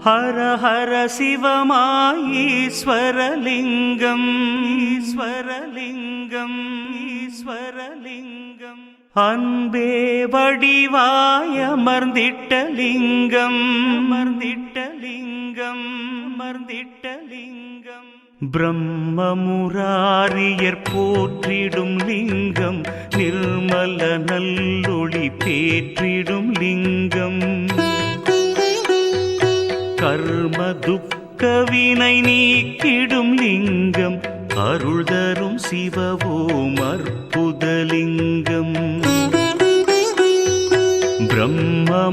ஹர ஹர சிவமாயீஸ்வரலிங்கம் ஈஸ்வரலிங்கம் ஈஸ்வரலிங்கம் அன்பே வடிவாய் அமர்ந்திட்ட லிங்கம் அமர்ந்திட்ட லிங்கம் அமர்ந்திட்ட லிங்கம் பிரம்மமுராரியர் போற்றிடும் லிங்கம் நிர்மல நல்லொளி பேற்றிடும் லிங்கம் கர்ம துக்கவினை நீக்கிடும் லிங்கம் அருள் தரும் சிவவோம் அற்புதலிங்கம்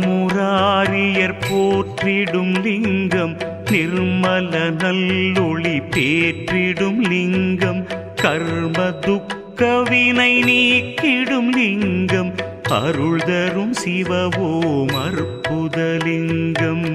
பிரம்மமுராரியர் போற்றிடும் லிங்கம் நிர்மல நல்லொளி பேற்றிடும் லிங்கம் கர்ம துக்கவினை நீக்கிடும் லிங்கம் அருள் தரும் சிவவோம் அற்புதலிங்கம்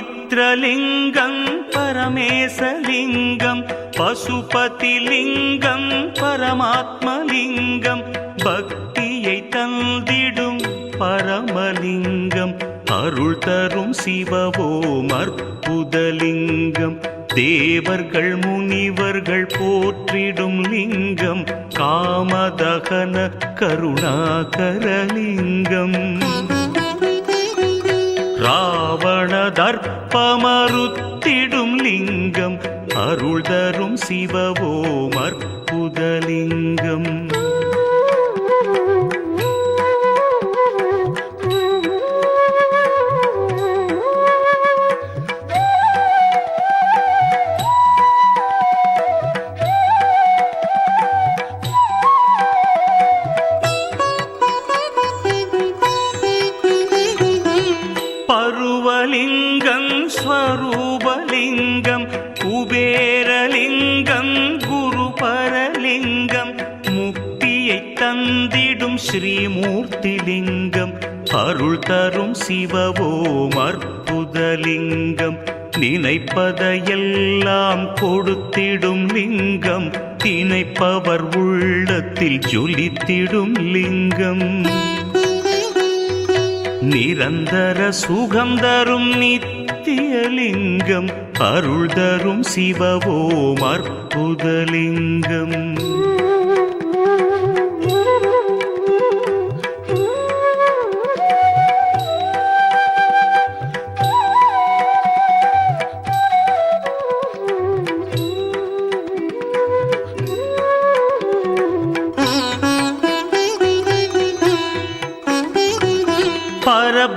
பவித்ரலிங்கம் பரமேசலிங்கம் பசுபதிலிங்கம் பரமாத்மலிங்கம் பக்தியை தந்திடும் பரமலிங்கம் அருள் தரும் சிவவோம் அற்புதலிங்கம் தேவர்கள் முனிவர்கள் போற்றிடும் லிங்கம் காமதகன கருணாகரலிங்கம் ராவண தர்ப்பமறுத்திடும் லிங்கம் அருள் தரும் சிவவோம் அற்புதலிங்கம் பருவலிங்கம் ஸ்வரூபலிங்கம் குபேரலிங்கம் குருபரலிங்கம் முக்தியை தந்திடும் ஸ்ரீமூர்த்திலிங்கம் அருள் தரும் சிவவோம் அற்புதலிங்கம் நினைப்பதையெல்லாம் கொடுத்திடும் லிங்கம் தினைப்பவர் உள்ளத்தில் ஜொலித்திடும் லிங்கம் நிரந்தர சுகம் தரும் நித்தியலிங்கம் அருள் தரும் சிவவோம் அற்புதலிங்கம்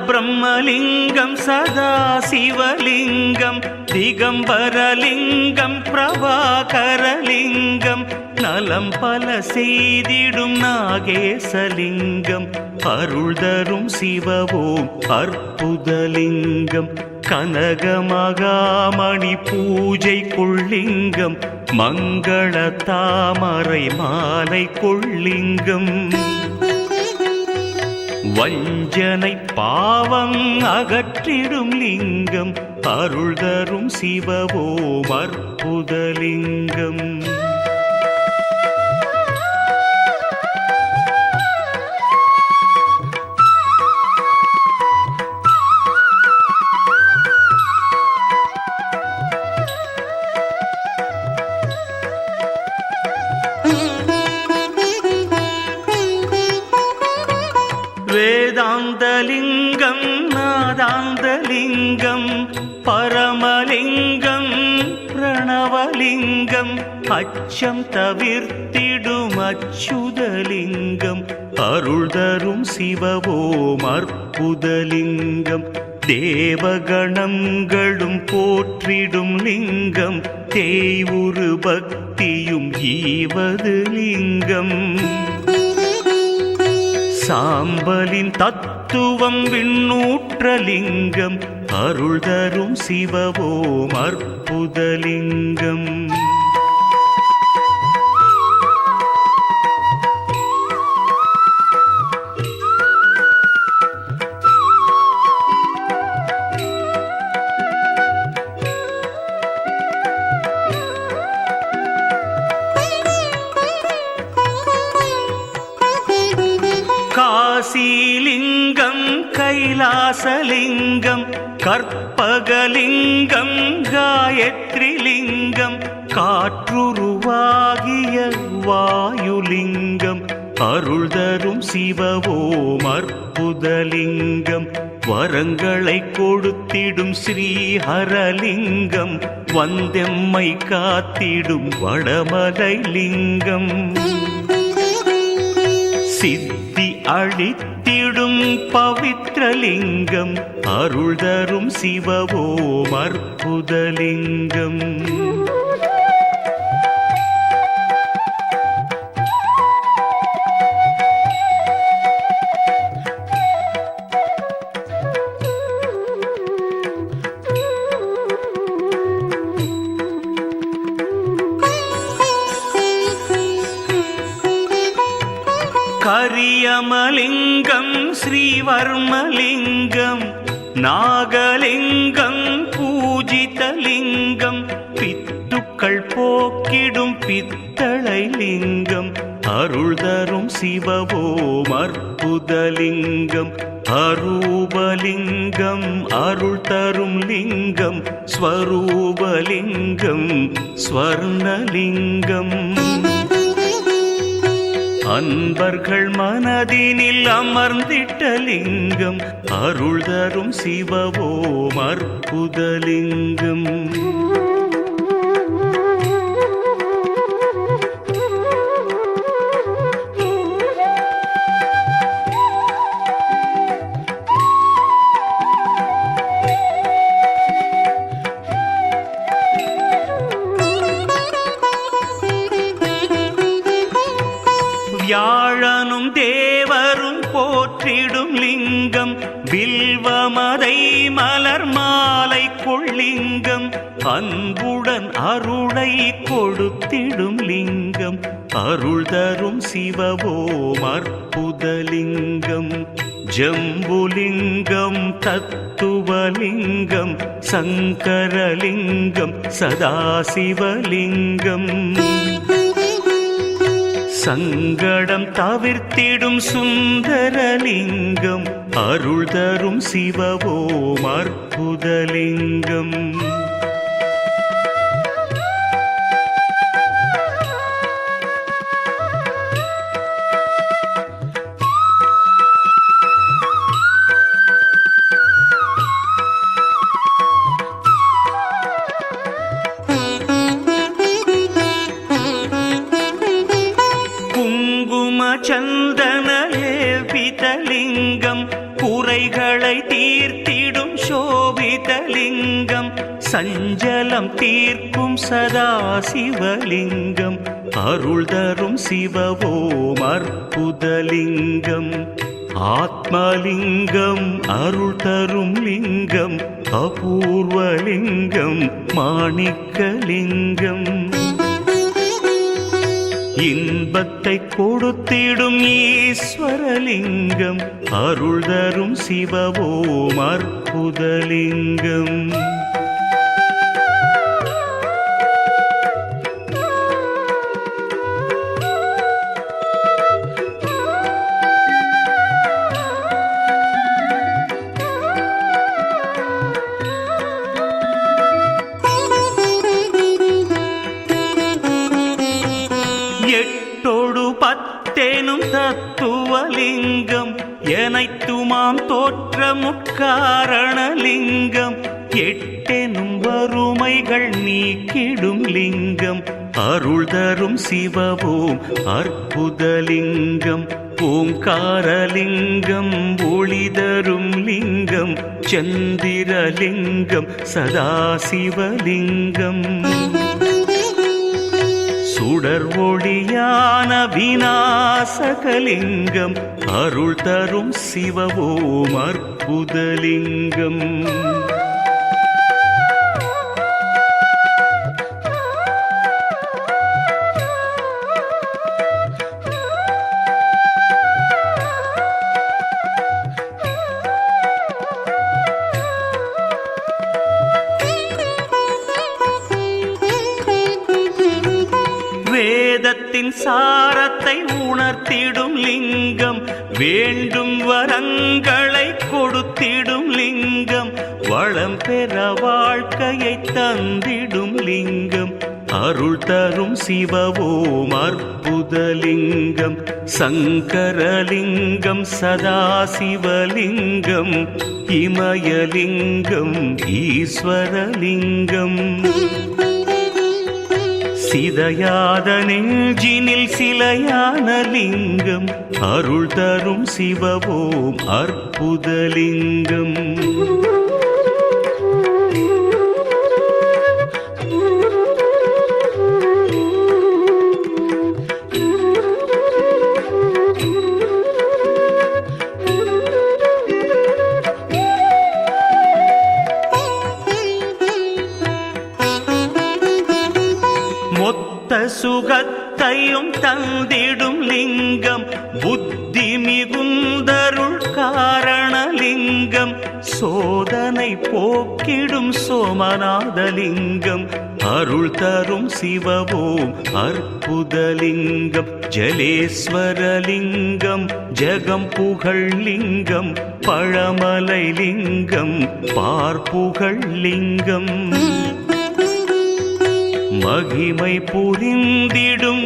பரபிரம்மலிங்கம் சதாசிவலிங்கம் திகம்பரலிங்கம் பிரபாகரலிங்கம் நலம் பல செய்திடும் நாகேசலிங்கம் அருள் தரும் சிவவோம் அற்புதலிங்கம் கனகமகாமணி பூஜை கொள்ளிங்கம் மங்கள தாமரை மாலை கொள்ளிங்கம் வஞ்சனை பாவம் அகற்றிடும் லிங்கம் அருள் தரும் சிவவோம் அற்புதலிங்கம் வேதாந்தலிங்கம் நாதாந்தலிங்கம் பரமலிங்கம் பிரணவலிங்கம் அச்சம் தவிர்த்திடும் அச்சுதலிங்கம் அருள் தரும் சிவவோம் அற்புதலிங்கம் தேவகணங்களும் போற்றிடும் லிங்கம் தேய்வுரு பக்தியும் ஈவது லிங்கம் சாம்பலின் தத்துவம் விண்ணூற்றலிங்கம் அருள் தரும் சிவவோம் அற்புதலிங்கம் கைலாசலிங்கம் கற்பகலிங்கம் காயத்ரிலிங்கம் காற்றுருவாகிய வாயுலிங்கம் அருள் தரும் சிவவோம் அற்புதலிங்கம் வரங்களை கொடுத்திடும் ஸ்ரீஹரலிங்கம் வந்தெம்மை காத்திடும் வடமலை லிங்கம் சித்தி அளித்திடும் பவித்ரலிங்கம் அருள் தரும் சிவவோம் அற்புதலிங்கம் கரியமலிங்கம் ஸ்ரீவர்மலிங்கம் நாகலிங்கம் பூஜிதலிங்கம் பித்துக்கள் போக்கிடும் பித்தளை லிங்கம் அருள் தரும் சிவவோம் அற்புதலிங்கம் அரூபலிங்கம் அருள் தரும் லிங்கம் ஸ்வரூபலிங்கம் ஸ்வர்ணலிங்கம் அன்பர்கள் மனதினில் அமர்ந்திட்ட லிங்கம் அருள் தரும் சிவவோம் அற்புதலிங்கம் வியாழனும் தேவரும் போற்றிடும் லிங்கம் வில்வமதை மலர் மாலை கொள்ளிங்கம் அன்புடன் அருளை கொடுத்திடும் லிங்கம் அருள் தரும் சிவவோம் அற்புதலிங்கம் ஜம்புலிங்கம் தத்துவலிங்கம் சங்கரலிங்கம் சதாசிவலிங்கம் சங்கடம் தவிர்த்திடும் சுந்தரலிங்கம் அருள் தரும் சிவவோம் அற்புதலிங்கம் சந்தன லேபிதலிங்கம் குறைகளை தீர்த்திடும் சோபிதலிங்கம் சஞ்சலம் தீர்க்கும் சதாசிவலிங்கம் அருள் தரும் சிவவோம் அற்புதலிங்கம் ஆத்மலிங்கம் அருள் தரும் லிங்கம் அபூர்வலிங்கம் மாணிக்கலிங்கம் இன்பத்தை கொடுத்திடும் ஈஸ்வரலிங்கம் அருள் தரும் சிவவோம் அற்புதலிங்கம் எட்டோடு பத்தேனும் தத்துவலிங்கம் எனைத்துமாம் தோற்ற முக்காரணலிங்கம் எட்டெனும் வறுமைகள் நீக்கிடும் லிங்கம் அருள் தரும் சிவவோம் அற்புதலிங்கம் ஓங்காரலிங்கம் ஒளி தரும் லிங்கம் சந்திரலிங்கம் சதாசிவலிங்கம் சுடர் ஒளியான விநாசகலிங்கம் அருள் தரும் சிவவோம் அற்புதலிங்கம் வேதத்தின் சாரத்தை உணர்த்திடும் லிங்கம் வேண்டும் வரங்களை கொடுத்திடும் வாழ்க்கையை தந்திடும் லிங்கம் அருள் தரும் சிவவோம் அற்புதலிங்கம் சங்கரலிங்கம் சதாசிவலிங்கம் இமயலிங்கம் ஈஸ்வரலிங்கம் சிதையாத நெஞ்சினில் சிலையான லிங்கம் அருள் தரும் சிவவோம் அற்புதலிங்கம் மொத்த சுகத்தையும் தந்திடும் லிங்கம் புத்தி மிகுந்தருள் காரணலிங்கம் சோதனை போக்கிடும் சோமநாதலிங்கம் அருள் தரும் சிவவோம் அற்புதலிங்கம் ஜலேஸ்வரலிங்கம் ஜெகம் புகழ் லிங்கம் பழமலை லிங்கம் பார்ப்புகழ் லிங்கம் மகிமை புரிந்திடும்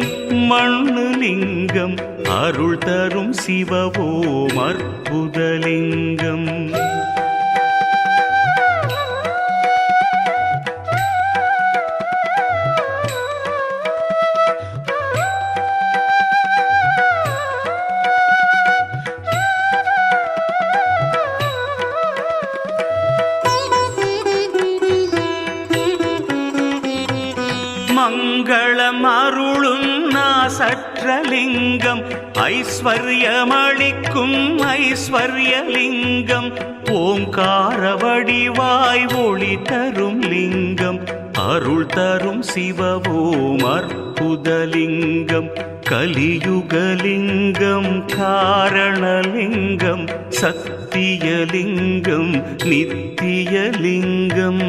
மண்ணு லிங்கம் அருள் தரும் சிவவோம் அற்புதலிங்கம் மங்களம் அருளும் நாசற்றலிங்கம் ஐஸ்வர்யமளிக்கும் ஐஸ்வர்யலிங்கம் ஓங்கார வடிவாய் ஒளி தரும் லிங்கம் அருள் தரும் சிவவோம் அற்புதலிங்கம் கலியுகலிங்கம் காரணலிங்கம் சத்தியலிங்கம் நித்தியலிங்கம்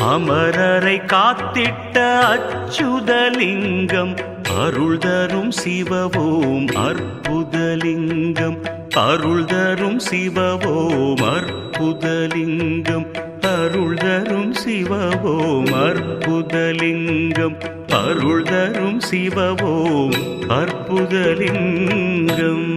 அமரரை காத்திட்ட அச்சுதலிங்கம் அருள் தரும் சிவவோம் அற்புதலிங்கம் அருள் தரும் சிவவோம் அற்புதலிங்கம் அருள் தரும் சிவவோம் அற்புதலிங்கம் அருள் தரும் சிவவோம் அற்புதலிங்கம்